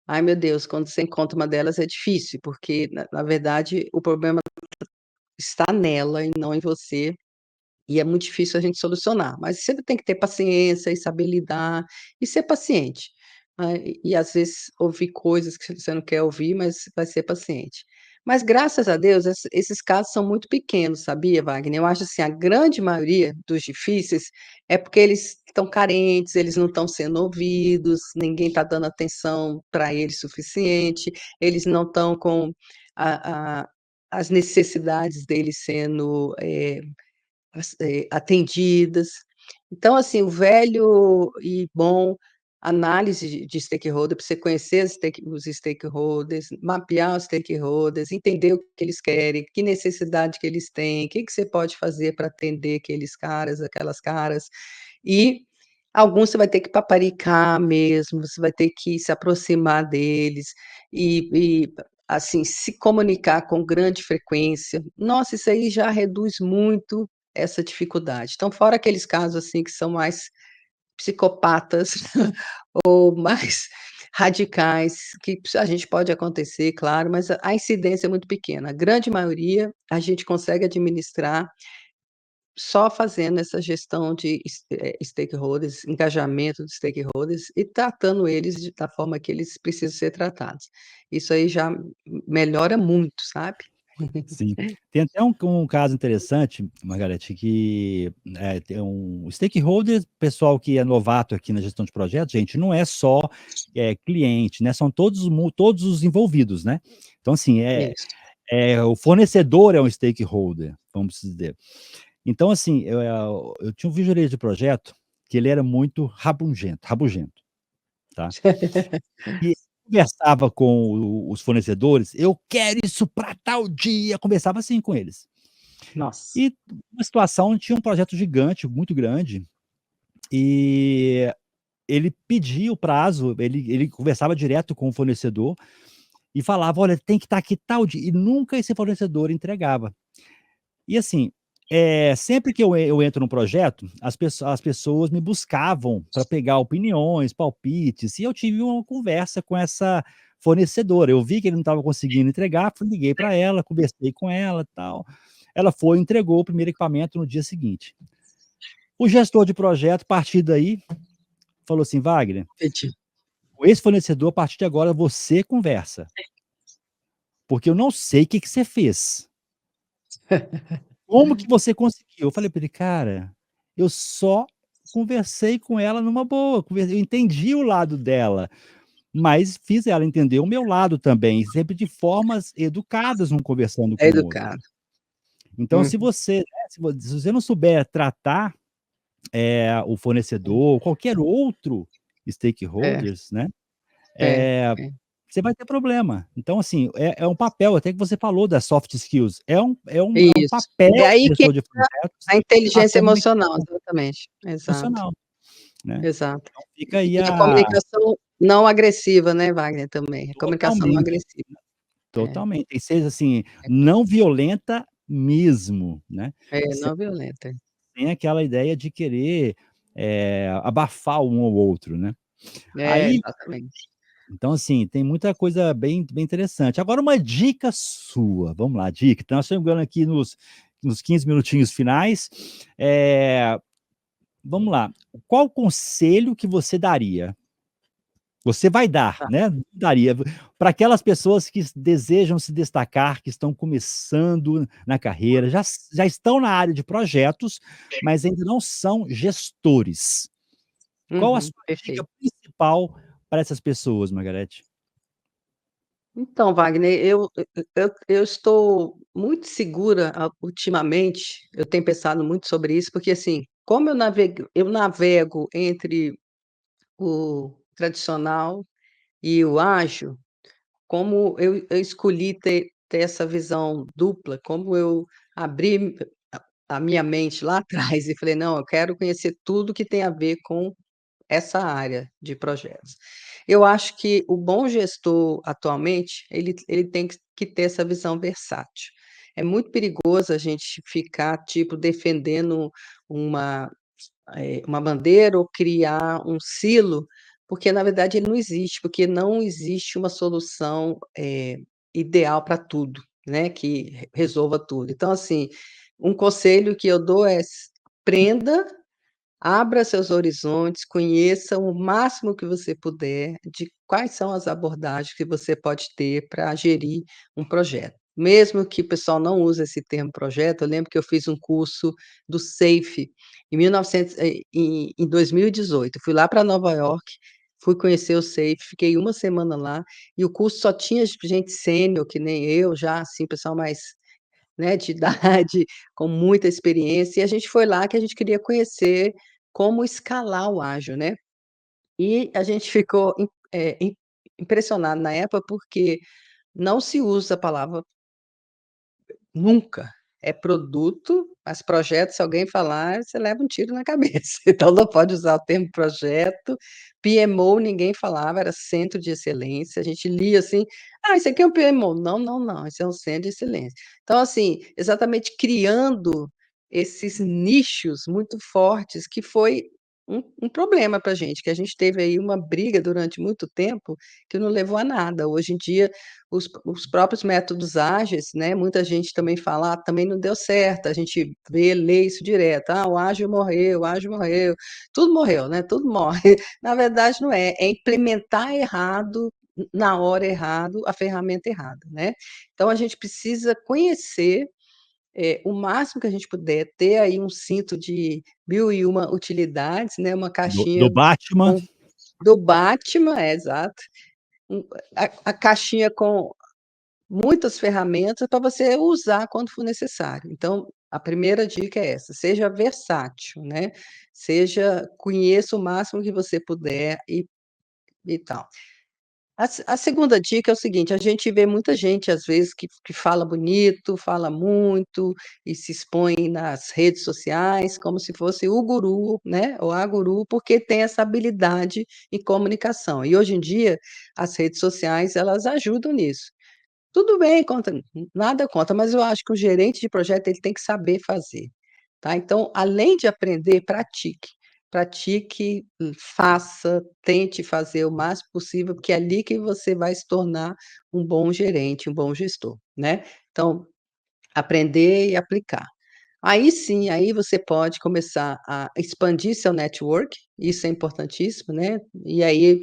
ai meu Deus, quando você encontra uma delas é difícil, porque na verdade o problema está nela e não em você. E é muito difícil a gente solucionar, mas sempre tem que ter paciência e saber lidar e ser paciente. E às vezes ouvir coisas que você não quer ouvir, mas vai ser paciente. Mas graças a Deus esses casos são muito pequenos, sabia, Wagner? Eu acho assim, a grande maioria dos difíceis é porque eles estão carentes, eles não estão sendo ouvidos, ninguém está dando atenção para eles suficiente, eles não estão com a as necessidades deles sendo, atendidas. Então, assim, o velho e bom análise de stakeholder, para você conhecer os stakeholders, mapear os stakeholders, entender o que eles querem, que necessidade que eles têm, o que você pode fazer para atender aqueles caras, aquelas caras, e alguns você vai ter que paparicar mesmo, você vai ter que se aproximar deles assim, se comunicar com grande frequência. Nossa, isso aí já reduz muito essa dificuldade. Então, fora aqueles casos, assim, que são mais psicopatas ou mais radicais, que a gente pode acontecer, claro, mas a incidência é muito pequena. A grande maioria, a gente consegue administrar só fazendo essa gestão de stakeholders, engajamento de stakeholders e tratando eles da forma que eles precisam ser tratados. Isso aí já melhora muito, sabe? Sim. Tem até um caso interessante, Margarete, que, tem um stakeholder, pessoal que é novato aqui na gestão de projetos, gente, não é só, cliente, né, são todos os envolvidos, né. Então, assim, Isso. o fornecedor é um stakeholder, vamos dizer. Então, assim, eu tinha um visioneiro de projeto que ele era muito rabugento, tá. E conversava com os fornecedores: "Eu quero isso para tal dia", conversava assim com eles. Nossa. E uma situação, tinha um projeto gigante, muito grande, e ele pedia o prazo, ele conversava direto com o fornecedor e falava: "Olha, tem que estar aqui tal dia", e nunca esse fornecedor entregava. E assim, sempre que eu entro num projeto, as pessoas me buscavam para pegar opiniões, palpites, e eu tive uma conversa com essa fornecedora. Eu vi que ele não estava conseguindo entregar, liguei para ela, conversei com ela, tal. Ela foi e entregou o primeiro equipamento no dia seguinte. O gestor de projeto, a partir daí, falou assim: "Wagner, Entendi. com esse fornecedor, a partir de agora você conversa, porque eu não sei o que que você fez. Como que você conseguiu?" Eu falei para ele: "Cara, eu só conversei com ela numa boa, eu entendi o lado dela, mas fiz ela entender o meu lado também, sempre de formas educadas, um conversando É com o outro. educado. Então se Uhum. você, né, se você não souber tratar, o fornecedor, qualquer outro É, stakeholders, né, é, eh, é. você vai ter problema. Então assim, é um papel, até que você falou das soft skills, é um Isso. papel É do aí que gestor de projetos a a inteligência emocional, comunicação exatamente. Exato, emocional, né. exato. Então fica aí E a a comunicação não agressiva, né, Wagner, também. A comunicação não totalmente, agressiva. É, totalmente, e seja assim, não violenta mesmo, né, não violenta. sem aquela ideia de querer, abafar um ou outro, né. É, Aí, exatamente. então assim, tem muita coisa bem interessante. Agora uma dica sua, vamos lá, dica, então nós estamos chegando aqui nos 15 minutinhos finais, vamos lá, qual conselho que você daria? Você vai dar, Tá. né, daria para aquelas pessoas que desejam se destacar, que estão começando na carreira, já estão na área de projetos, mas ainda não são gestores. Qual a Uhum, sua dica perfeito. principal para essas pessoas, Margarete? Então, Wagner, eu estou muito segura, ultimamente, eu tenho pensado muito sobre isso, porque, assim, como eu navego entre o tradicional e o ágil, como eu escolhi ter essa visão dupla, como eu abri a minha mente lá atrás e falei: "Não, eu quero conhecer tudo que tem a ver com essa área de projetos". Eu acho que o bom gestor atualmente, ele tem que ter essa visão versátil. É muito perigoso a gente ficar, tipo, defendendo uma uma bandeira ou criar um silo, porque na verdade ele não existe, porque não existe uma solução, ideal para tudo, né, que resolva tudo. Então, assim, um conselho que eu dou é prenda, abra seus horizontes, conheça o máximo que você puder de quais são as abordagens que você pode ter para gerir um projeto. Mesmo que o pessoal não use esse termo projeto, eu lembro que eu fiz um curso do SAFe em 2018. Fui lá para Nova York, fui conhecer o SAFe, fiquei uma semana lá, e o curso só tinha gente sênior, que nem eu, já assim, pessoal mais, né, de idade, com muita experiência, e a gente foi lá que a gente queria conhecer como escalar o ágil, né. E a gente ficou impressionado na época, porque não se usa a palavra nunca. É produto, mas projeto, se alguém falar, você leva um tiro na cabeça. Então não pode usar o termo projeto. PMO ninguém falava, era centro de excelência. A gente lia assim: "Ah, isso aqui é um PMO". Não, não, não, isso é um centro de excelência. Então, assim, exatamente criando esses nichos muito fortes, que foi um problema para a gente, que a gente teve aí uma briga durante muito tempo, que não levou a nada. Hoje em dia, os próprios métodos ágeis, né, muita gente também fala: "Ah, também não deu certo", a gente lê isso direto: "Ah, o ágil morreu", tudo morreu, né, tudo morre. Na verdade não é, é implementar errado, na hora errado, a ferramenta errada, né. Então a gente precisa conhecer, o máximo que a gente puder, ter aí um cinto de 1001 utilidades, né, uma Do caixinha Batman. com do Batman, é, exato. A caixinha com muitas ferramentas para você usar quando for necessário. Então, a primeira dica é essa: seja versátil, né, conheça o máximo que você puder e tal. A segunda dica é o seguinte: a gente vê muita gente, às vezes, que fala bonito, fala muito e se expõe nas redes sociais como se fosse o guru, né, ou a guru, porque tem essa habilidade em comunicação. E hoje em dia, as redes sociais, elas ajudam nisso. Tudo bem, nada contra, mas eu acho que o gerente de projeto ele tem que saber fazer, tá. Então, além de aprender, pratique. Pratique, faça, tente fazer o máximo possível, porque é ali que você vai se tornar um bom gerente, um bom gestor, né. Então, aprender e aplicar. Aí sim, aí você pode começar a expandir seu network, isso é importantíssimo, né. E aí,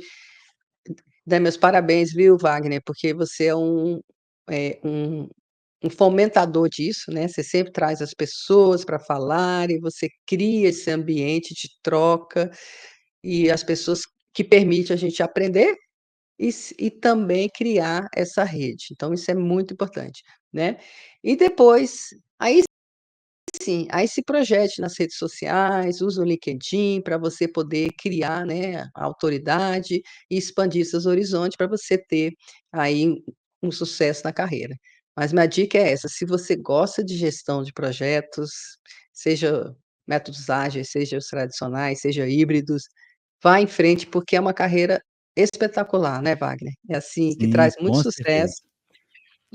dá meus parabéns, viu, Wagner, porque você é um fomentador disso, né, você sempre traz as pessoas para falar e você cria esse ambiente de troca, e as pessoas que permite a gente aprender e também criar essa rede. Então isso é muito importante, né. E depois, aí sim, aí se projete nas redes sociais, use o LinkedIn para você poder criar, né, a autoridade e expandir seus horizontes para você ter aí um sucesso na carreira. Mas minha dica é essa: se você gosta de gestão de projetos, seja métodos ágeis, seja os tradicionais, seja híbridos, vá em frente, porque é uma carreira espetacular, né, Wagner? É assim, que Sim, traz muito com certeza. sucesso,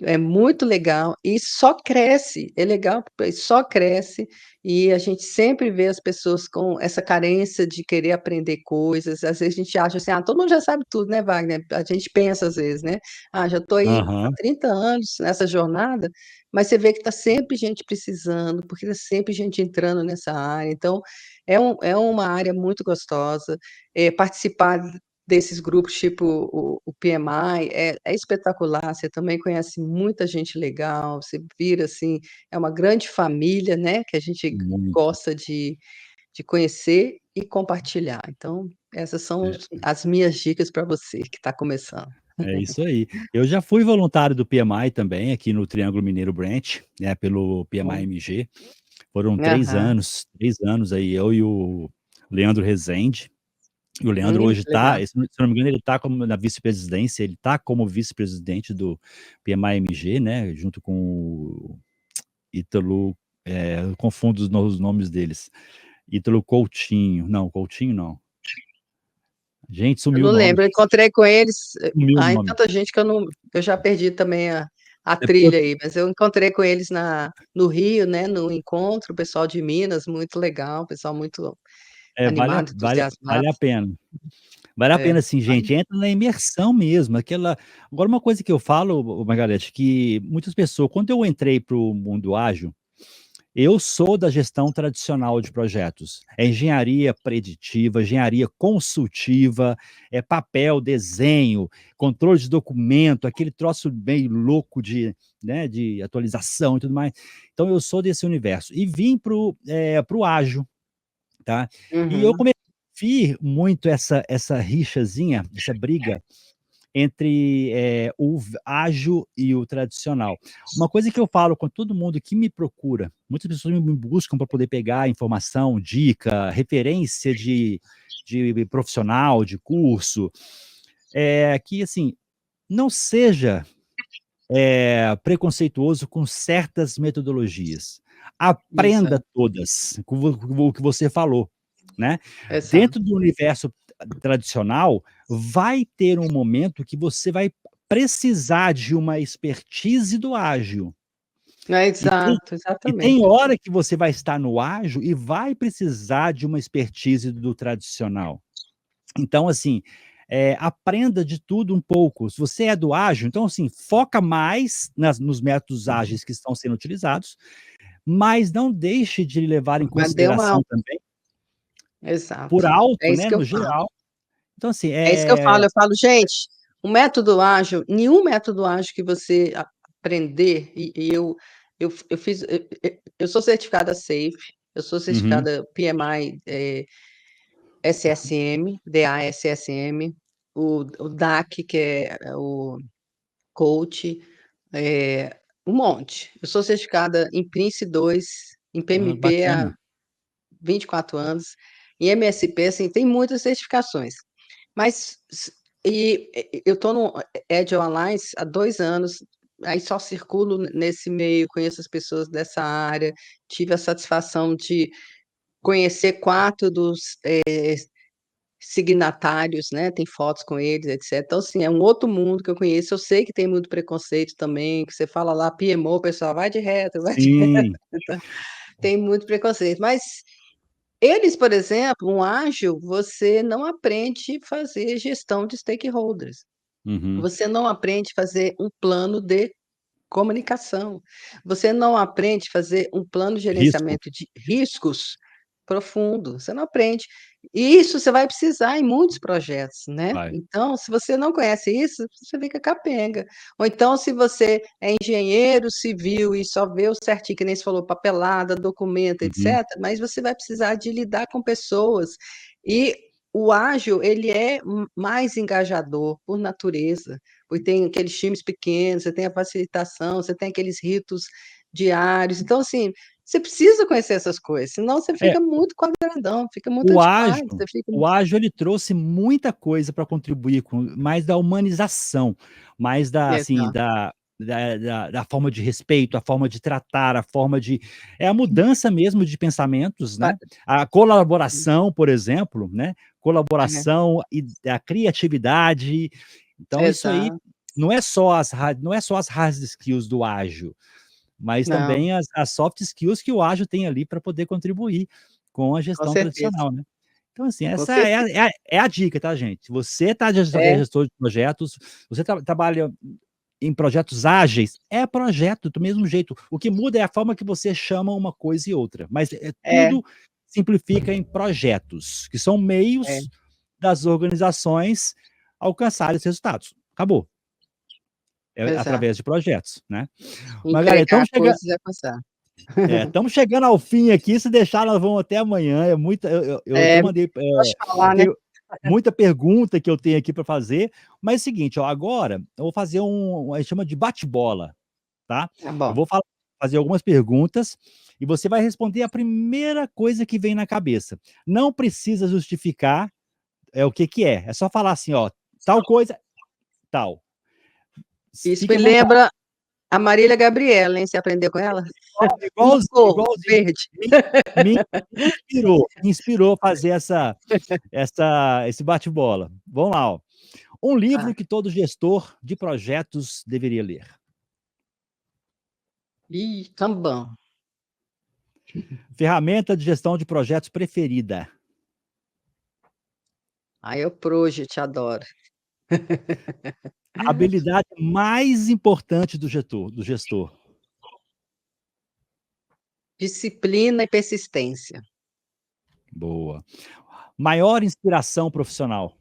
é muito legal e só cresce, é legal porque só cresce, e a gente sempre vê as pessoas com essa carência de querer aprender coisas. Às vezes a gente acha assim: "Ah, todo mundo já sabe tudo", né, Wagner? A gente pensa às vezes, né: "Ah, já estou aí há Aham. 30 anos nessa jornada", mas você vê que está sempre gente precisando, porque está sempre gente entrando nessa área. Então, é uma área muito gostosa, participar desses grupos, tipo o PMI, é espetacular, você também conhece muita gente legal, você vira, assim, é uma grande família, né, que a gente Muito. gosta de conhecer e compartilhar. Então, essas são É, as minhas dicas para você que está começando. é isso aí. Eu já fui voluntário do PMI também, aqui no Triângulo Mineiro Branch, né, pelo Hum. PMI-MG. Foram Aham. 3 anos aí, eu e o Leandro Rezende. E o Leandro hoje Que legal. se não me engano, ele tá como na vice-presidência, ele tá como vice-presidente do PMI-MG, né, junto com o Ítalo, eu confundo os nomes deles. Ítalo Coutinho, não, Coutinho não. Gente, Eu sumiu não o nome, lembro, eu encontrei com eles, sumiu o ai, nome. tanta gente que eu já perdi também a Depois trilha aí, mas eu encontrei com eles no Rio, né, no encontro, o pessoal de Minas, muito legal, pessoal muito vale a animado, entusiasmado. vale a pena. Vale a É. pena assim, gente, entra na imersão mesmo, aquela agora uma coisa que eu falo, Margarete, que muitas pessoas quando eu entrei para o mundo ágil, eu sou da gestão tradicional de projetos, é engenharia preditiva, engenharia consultiva, é papel, desenho, controle de documento, aquele troço meio louco de, né, de atualização e tudo mais. Então eu sou desse universo e vim para o ágil, tá. E eu Uhum. comecei a vir muito essa rixazinha, essa briga entre, o ágil e o tradicional. Uma coisa que eu falo com todo mundo que me procura, muitas pessoas me buscam para poder pegar informação, dica, referência de profissional, de curso, que, assim, não seja preconceituoso com certas metodologias. Aprenda Exato, todas, com o que você falou, né. exato. Dentro do universo tradicional, vai ter um momento que você vai precisar de uma expertise do ágil. É, E tem exato, e tem exatamente. hora que você vai estar no ágil e vai precisar de uma expertise do tradicional. Então, assim, aprenda de tudo um pouco. Se você é do ágil, então, assim, foca mais nos métodos ágeis que estão sendo utilizados, mas não deixe de levar em Mas deu uma consideração também, por exato. alto, É isso né, que eu no falo. geral. Então, assim, É isso que eu falo: "Gente, o método ágil nenhum método ágil que você aprender", eu fiz eu sou certificada SAFe, eu sou uhum, certificada PMI, SSM, DASSM, o DAC, que é o coach, um monte. Eu sou certificada em Prince2, em PMP há bacana. 24 anos, em MSP, assim, tem muitas certificações. Mas eu estou no Agile Alliance há 2 anos, aí só circulo nesse meio, conheço as pessoas dessa área, tive a satisfação de conhecer 4 dos, signatários, né, tem fotos com eles, etcétera. Então, assim, é um outro mundo que eu conheço. Eu sei que tem muito preconceito também, que você fala lá PMO, o pessoal vai de reto, vai de reto, Sim. então tem muito preconceito. Mas eles, por exemplo, um ágil, você não aprende fazer gestão de stakeholders, Uhum. você não aprende fazer um plano de comunicação, você não aprende fazer um plano de Risco? gerenciamento de riscos profundo, você não aprende. E isso você vai precisar em muitos projetos, né. Vai. Então, se você não conhece isso, você fica capenga. Ou então, se você é engenheiro civil e só vê o certinho, que nem você falou, papelada, documento, Uhum. etcétera, mas você vai precisar de lidar com pessoas. E o ágil, ele é mais engajador por natureza. Porque tem aqueles times pequenos, você tem a facilitação, você tem aqueles ritos diários. Então, assim, você precisa conhecer essas coisas, senão você É, fica muito quadradão, fica muito o antiquado, ágil você fica o ágil ele trouxe muita coisa para contribuir com mais da humanização, mais da, assim, exato. da forma de respeito, a forma de tratar, a forma de a mudança mesmo de pensamentos, Pa né, a colaboração, por exemplo, né, é, colaboração e a criatividade. Então isso aí exato. não é só as hard skills do ágil, mas Não, também as soft skills que o ágil tem ali para poder contribuir com a com gestão certeza, tradicional, né. Então, assim, com essa certeza. é a dica, tá, gente. Se você tá É, gestor de projetos, você trabalha em projetos ágeis, é projeto do mesmo jeito. O que muda é a forma que você chama uma coisa e outra, mas é, tudo simplifica em projetos, que são é, meios das organizações alcançarem os resultados. Acabou. É exato. através de projetos, né. Margarida, Entregar coisas e alcançar. estamos chegando ao fim aqui, se deixar nós vamos até amanhã, é muita eu até É, mandei, pode eu falar, né. tenho muita pergunta que eu tenho aqui para fazer, mas é o seguinte, ó, agora eu vou fazer a gente chama de bate-bola, tá. Tá Eu bom, vou fazer algumas perguntas, e você vai responder a primeira coisa que vem na cabeça. Não precisa justificar, o que que é só falar assim: "Ó, tal coisa, tal". isso Fique me à vontade. lembra a Marília Gabriela, hein, você aprendeu com ela? Uma Igualzinho, cor, igualzinho. verde. Me me inspirou a fazer esse bate-bola. Vamos lá, ó. Um livro Vai. que todo gestor de projetos deveria ler. Ih, Kanban. Ferramenta de gestão de projetos preferida. Ai, eu Project, adoro. A habilidade mais importante do gestor. Disciplina e persistência. Boa. Maior inspiração profissional.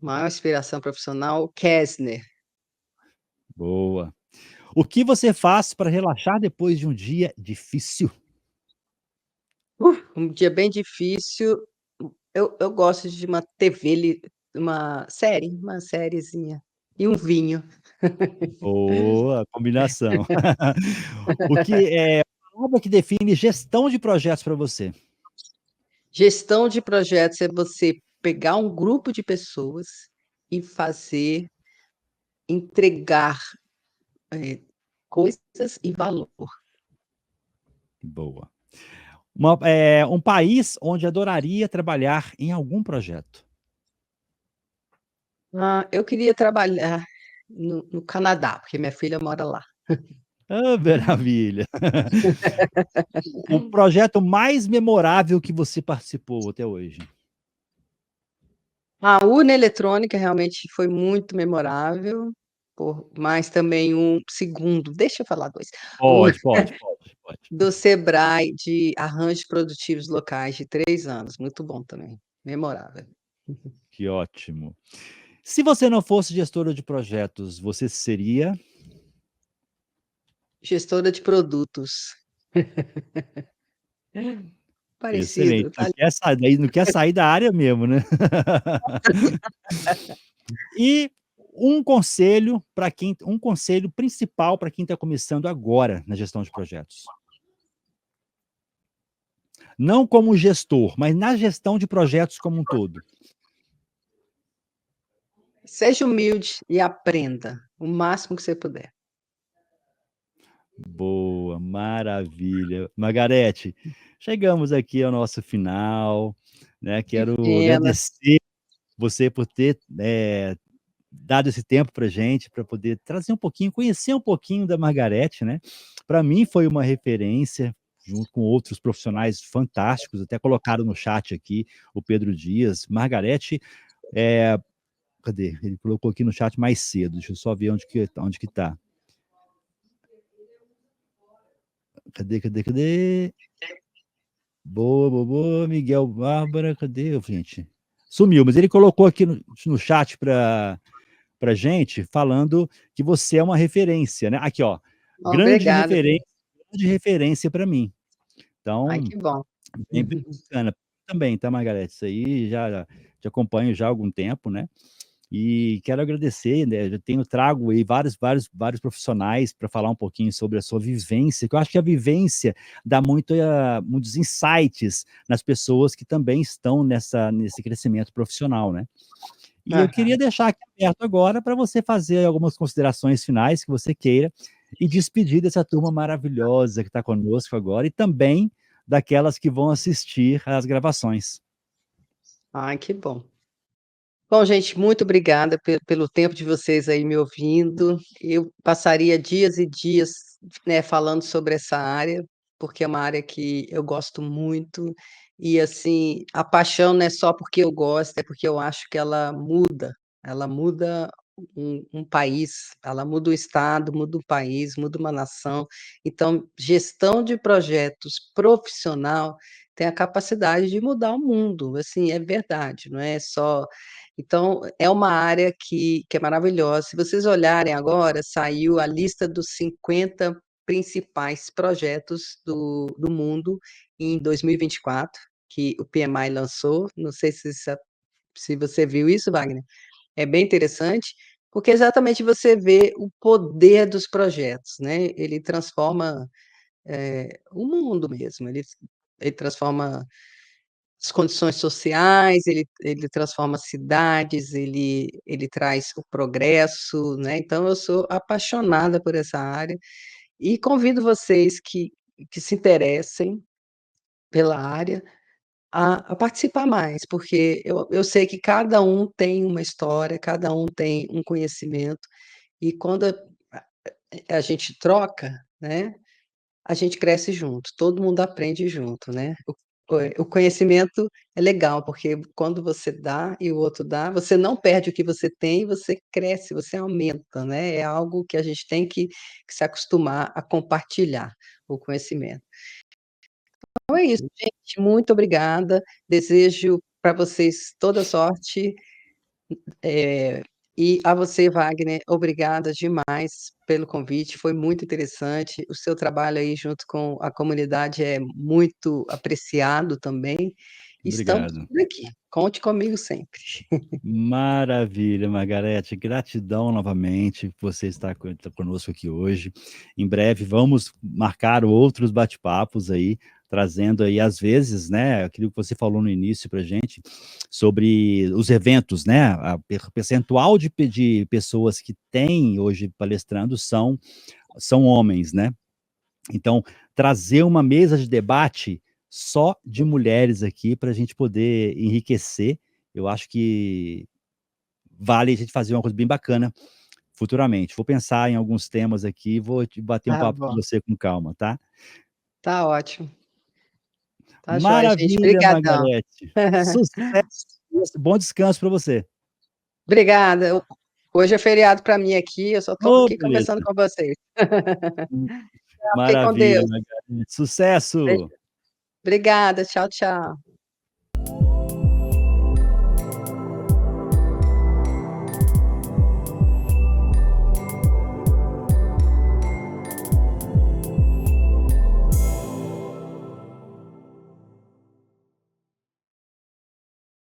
Maior inspiração profissional, Kessner. Boa. O que você faz para relaxar depois de um dia difícil? Um dia bem difícil, eu gosto de uma TV uma sériezinha e um vinho. Boa, combinação. O que é a palavra que define gestão de projetos para você? Gestão de projetos é você pegar um grupo de pessoas e fazer entregar, coisas e valor. Boa. Um país onde adoraria trabalhar em algum projeto. Eu queria trabalhar no Canadá, porque minha filha mora lá. Ah, maravilha. O projeto mais memorável que você participou até hoje? A urna eletrônica realmente foi muito memorável, mas também um segundo, deixa eu falar 2. O Pode. do Sebrae de arranjos produtivos locais de 3 anos, muito bom também, memorável. Que ótimo. Se você não fosse gestora de projetos, você seria? Gestora de produtos. Excelente. Parecido, tá Não ali. quer sair daí, não quer sair da área mesmo, né. E um conselho principal para quem está começando agora na gestão de projetos. Não como gestor, mas na gestão de projetos como um todo. Seja humilde e aprenda o máximo que você puder. Boa, maravilha. Margarete, chegamos aqui ao nosso final, né, Que quero pena. agradecer você por ter, dado esse tempo pra gente, para poder trazer um pouquinho, conhecer um pouquinho da Margarete, né. Para mim foi uma referência, junto com outros profissionais fantásticos, até colocaram no chat aqui, o Pedro Dias. Margarete, cadê? Ele colocou aqui no chat mais cedo, deixa eu só ver onde que tá. Cadê? Boa, Miguel Bárbara, cadê, gente? Sumiu, mas ele colocou aqui no chat pra gente, falando que você é uma referência, né? Aqui, ó, Obrigada. grande referência para mim. Ai, Então, que bom. sempre bacana. Também, tá, Margarete? Isso aí já te acompanho já há algum tempo, né? E quero agradecer, né, eu trago aí vários profissionais para falar um pouquinho sobre a sua vivência, que eu acho que a vivência dá muitos insights nas pessoas que também estão nesse crescimento profissional, né. E eu Aham. queria deixar aqui aberto agora para você fazer algumas considerações finais que você queira e despedir dessa turma maravilhosa que está conosco agora e também daquelas que vão assistir às gravações. Ai, que bom. Bom, gente, muito obrigada pelo tempo de vocês aí me ouvindo. Eu passaria dias e dias, né, falando sobre essa área, porque é uma área que eu gosto muito e, assim, a paixão não é só porque eu gosto, é porque eu acho que ela muda um país, ela muda o estado, muda o país, muda uma nação. Então, gestão de projetos profissional tem a capacidade de mudar o mundo, assim, é verdade, não é só então, é uma área que é maravilhosa. Se vocês olharem agora, saiu a lista dos 50 principais projetos do mundo em 2024, que o PMI lançou. Não sei se você viu isso, Wagner. É bem interessante, porque exatamente você vê o poder dos projetos, né. Ele transforma, o mundo mesmo, ele transforma as condições sociais, ele transforma cidades, ele traz o progresso, né, então eu sou apaixonada por essa área e convido vocês que se interessem pela área a participar mais, porque eu sei que cada um tem uma história, cada um tem um conhecimento, e quando a gente troca, né, a gente cresce junto, todo mundo aprende junto, né. O conhecimento é legal, porque quando você dá e o outro dá, você não perde o que você tem, você cresce, você aumenta, né, é algo que a gente tem que se acostumar a compartilhar o conhecimento. Então é isso, gente, muito obrigada, desejo para vocês toda sorte. E a você, Wagner, obrigada demais pelo convite, foi muito interessante. O seu trabalho aí junto com a comunidade é muito apreciado também. Estamos Obrigado. por aqui, conte comigo sempre. Maravilha, Margarete, gratidão novamente por você estar conosco aqui hoje. Em breve vamos marcar outros bate-papos aí, trazendo aí, às vezes, né, aquilo que você falou no início pra gente, sobre os eventos, né, a percentual de pessoas que tem hoje palestrando são homens, né. Então, trazer uma mesa de debate só de mulheres aqui para a gente poder enriquecer, eu acho que vale a gente fazer uma coisa bem bacana futuramente. Vou pensar em alguns temas aqui e vou te bater um Tá papo com bom, você com calma, tá? tá ótimo. Tá joia, gente, Maravilha, brigadão. Margarete. Sucesso, bom descanso para você. Obrigada. Hoje é feriado para mim aqui, eu só estou Ô, aqui conversando beleza. com vocês. Hum, Fiquem com maravilha, Deus. Margarete. Sucesso. Obrigada, tchau, tchau.